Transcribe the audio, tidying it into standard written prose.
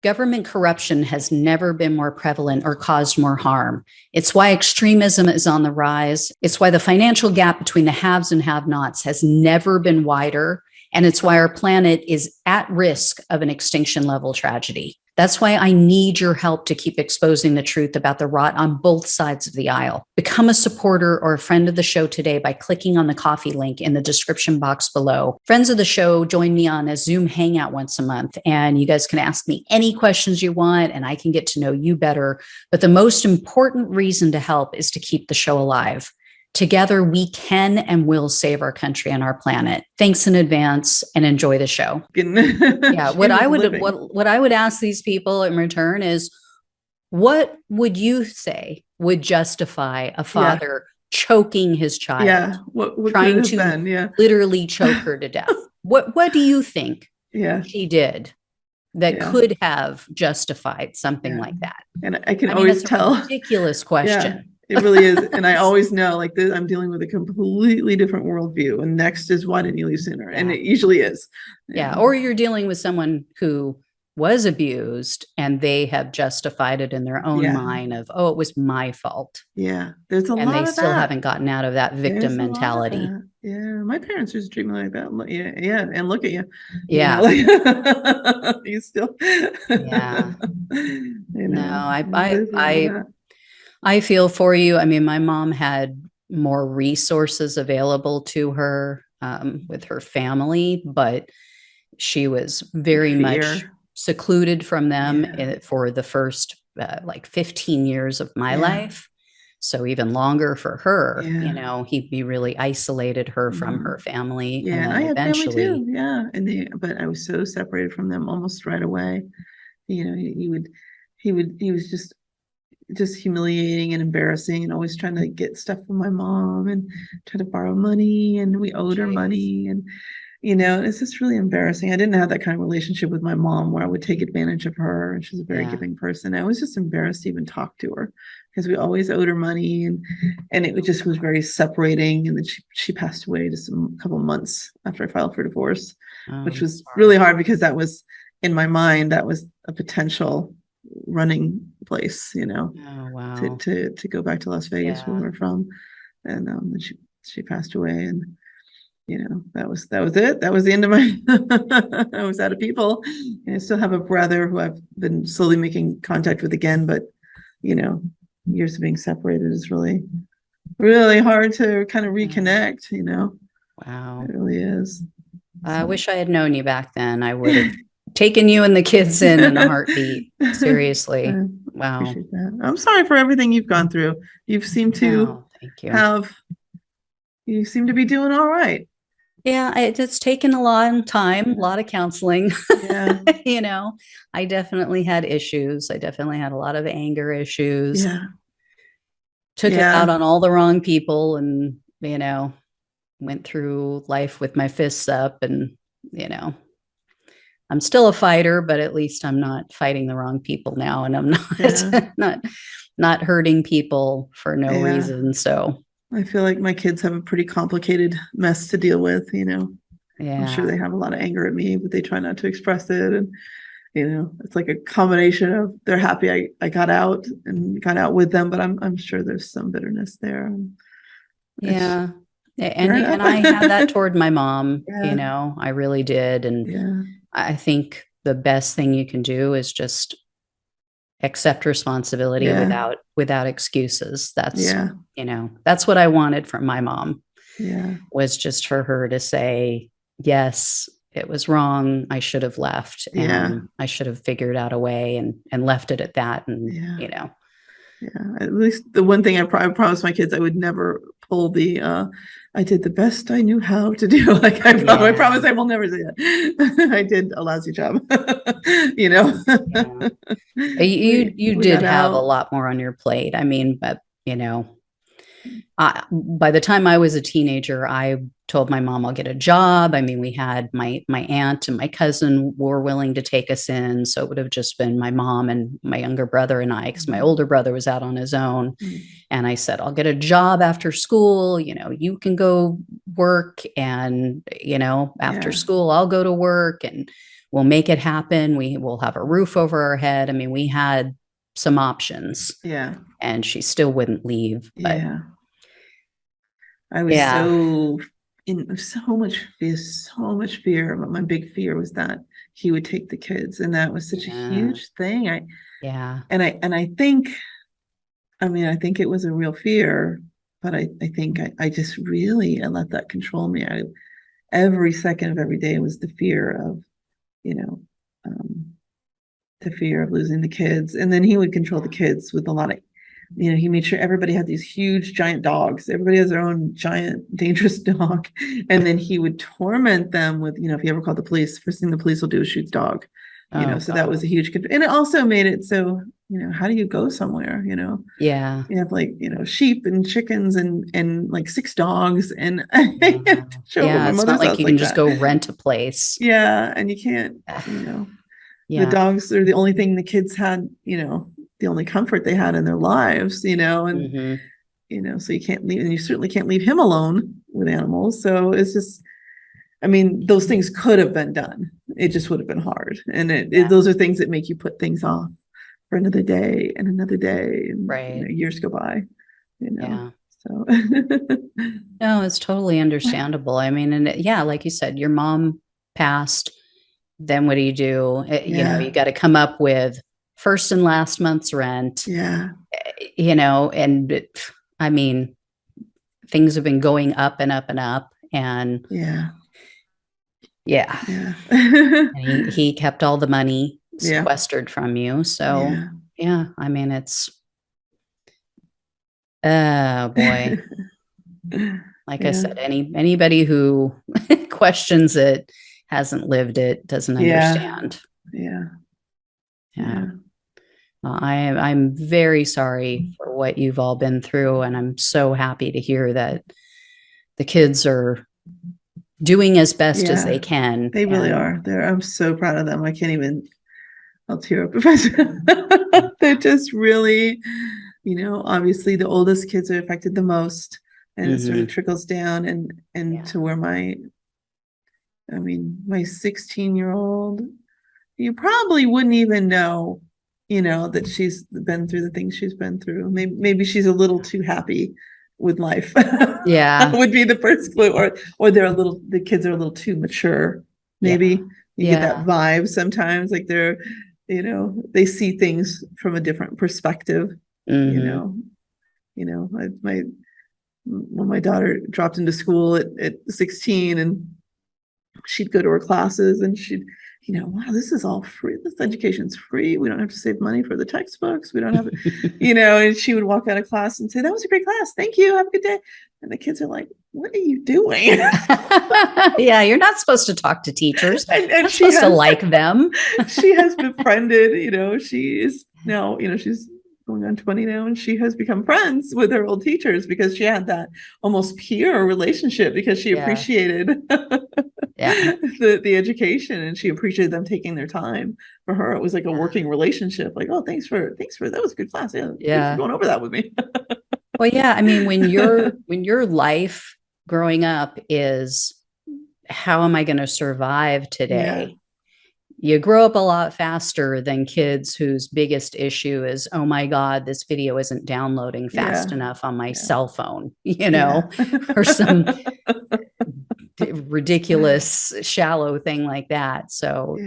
Government corruption has never been more prevalent or caused more harm. It's why extremism is on the rise. It's why the financial gap between the haves and have nots has never been wider. And it's why our planet is at risk of an extinction level tragedy. That's why I need your help to keep exposing the truth about the rot on both sides of the aisle. Become a supporter or a friend of the show today by clicking on the coffee link in the description box below. Friends of the show join me on a Zoom hangout once a month, and you guys can ask me any questions you want, and I can get to know you better. But the most important reason to help is to keep the show alive. Together, we can and will save our country and our planet. Thanks in advance and enjoy the show. Yeah, what I would ask these people in return is, what would you say would justify a father choking his child? Yeah, what trying to literally choke her to death? What do you think she did that could have justified something like that? And I can always tell. A ridiculous question. It really is. And I always know, like, I'm dealing with a completely different worldview. And next is, why didn't you leave sooner? And it usually is. Yeah. Or you're dealing with someone who was abused and they have justified it in their own mind of, oh, it was my fault. Yeah. There's a lot of that. And they still haven't gotten out of that victim mentality. Yeah. My parents used to treat me like that. Yeah. And look at you. Yeah. You know, like, you still. Yeah. You know, I feel for you. I mean, my mom had more resources available to her with her family, but she was very much secluded from them for the first like 15 years of my life. So even longer for her, you know, he'd be really isolated her from her family. Yeah, and I had family too. Yeah, but I was so separated from them almost right away. You know, he was just humiliating and embarrassing, and always trying to get stuff from my mom and try to borrow money, and we owed her money, and you know, it's just really embarrassing. I didn't have that kind of relationship with my mom where I would take advantage of her, and she's a very giving person. I was just embarrassed to even talk to her because we always owed her money, and it just was very separating. And then she passed away just a couple months after I filed for divorce, which was really hard because that was, in my mind, that was a potential running place, you know, to go back to Las Vegas where we're from. And then she passed away, and you know, that was it. That was the end of my I was out of people. And I still have a brother who I've been slowly making contact with again, but you know, years of being separated is really, really hard to kind of reconnect, you know. Wow. It really is. I wish I had known you back then. I would have taken you and the kids in a heartbeat. Seriously. Wow. I'm sorry for everything you've gone through. You seem to you seem to be doing all right. Yeah, it's taken a long time, a lot of counseling. Yeah. You know, I definitely had issues. I definitely had a lot of anger issues. Yeah. Took it out on all the wrong people, and, you know, went through life with my fists up, and, you know, I'm still a fighter, but at least I'm not fighting the wrong people now, and I'm not not hurting people for no reason. So I feel like my kids have a pretty complicated mess to deal with, you know. Yeah. I'm sure they have a lot of anger at me, but they try not to express it. And, you know, it's like a combination of they're happy I got out and got out with them, but I'm sure there's some bitterness there. Yeah. And I had that toward my mom, you know, I really did. And I think the best thing you can do is just accept responsibility without excuses. That's, you know, that's what I wanted from my mom. Was just for her to say, yes, it was wrong. I should have left, and I should have figured out a way and left it at that. And, you know, at least the one thing I promised my kids, I would never pull the, I did the best I knew how to do. Like I promise I will never say that. I did a lousy job, you know. You did have a lot more on your plate. I mean, but, you know, by the time I was a teenager, I told my mom I'll get a job. I mean, we had my aunt and my cousin were willing to take us in. So it would have just been my mom and my younger brother and I, because my older brother was out on his own. And I said, I'll get a job after school. You know, you can go work, and, you know, after school, I'll go to work. And we'll make it happen. We will have a roof over our head. I mean, we had some options. Yeah. And she still wouldn't leave. But Yeah. I was yeah. so in so much fear. But my big fear was that he would take the kids. And that was such a huge thing. I think, I mean, I think it was a real fear, but I think I just really, I let that control me. Every second of every day was the fear of, you know, the fear of losing the kids. And then he would control the kids with a lot of, he made sure everybody had these huge giant dogs. Everybody has their own giant dangerous dog. And then he would torment them with, if you ever call the police, first thing the police will do is shoot the dog. So that was a huge, and it also made it so, how do you go somewhere, Yeah. you have like, sheep and chickens and like 6 dogs. And yeah, it's not like you can just go rent a place. Yeah. And you can't, the dogs are the only thing the kids had, the only comfort they had in their lives, and, so you can't leave, and you certainly can't leave him alone with animals. So it's just, I mean, those things could have been done. It just would have been hard. And those are things that make you put things off for another day and another day. And years go by, Yeah. So no, it's totally understandable. I mean, and like you said, your mom passed. Then what do? You got to come up with first and last month's rent. Yeah. And I mean, things have been going up and up and up. And and he kept all the money sequestered from you. So I mean, it's, oh boy. Like I said, anybody who questions it hasn't lived it, doesn't understand. I'm very sorry for what you've all been through, and I'm so happy to hear that the kids are doing as best as they can. They really are. I'm so proud of them. I can't even, I'll tear up if I say they're just really, obviously the oldest kids are affected the most, and it sort of trickles down and to where my 16-year-old, you probably wouldn't even know, that she's been through the things she's been through. Maybe she's a little too happy with life. Would be the first clue, or the kids are a little too mature. Maybe you get that vibe sometimes, like they're, they see things from a different perspective. When my daughter dropped into school at 16, and she'd go to her classes, and she'd, wow, this is all free. This education's free. We don't have to save money for the textbooks. We don't have, and she would walk out of class and say, that was a great class. Thank you. Have a good day. And the kids are like, what are you doing? You're not supposed to talk to teachers. And she's supposed to like them. She has befriended, she is now, she's going on 20 now, and she has become friends with her old teachers because she had that almost peer relationship, because she appreciated the education, and she appreciated them taking their time. For her, it was like a working relationship, like, oh, thanks for that was a good class. Thanks for going over that with me. Well, I mean, when your life growing up is, how am I going to survive today? You grow up a lot faster than kids whose biggest issue is, oh my God, this video isn't downloading fast enough on my cell phone, or some ridiculous, shallow thing like that. So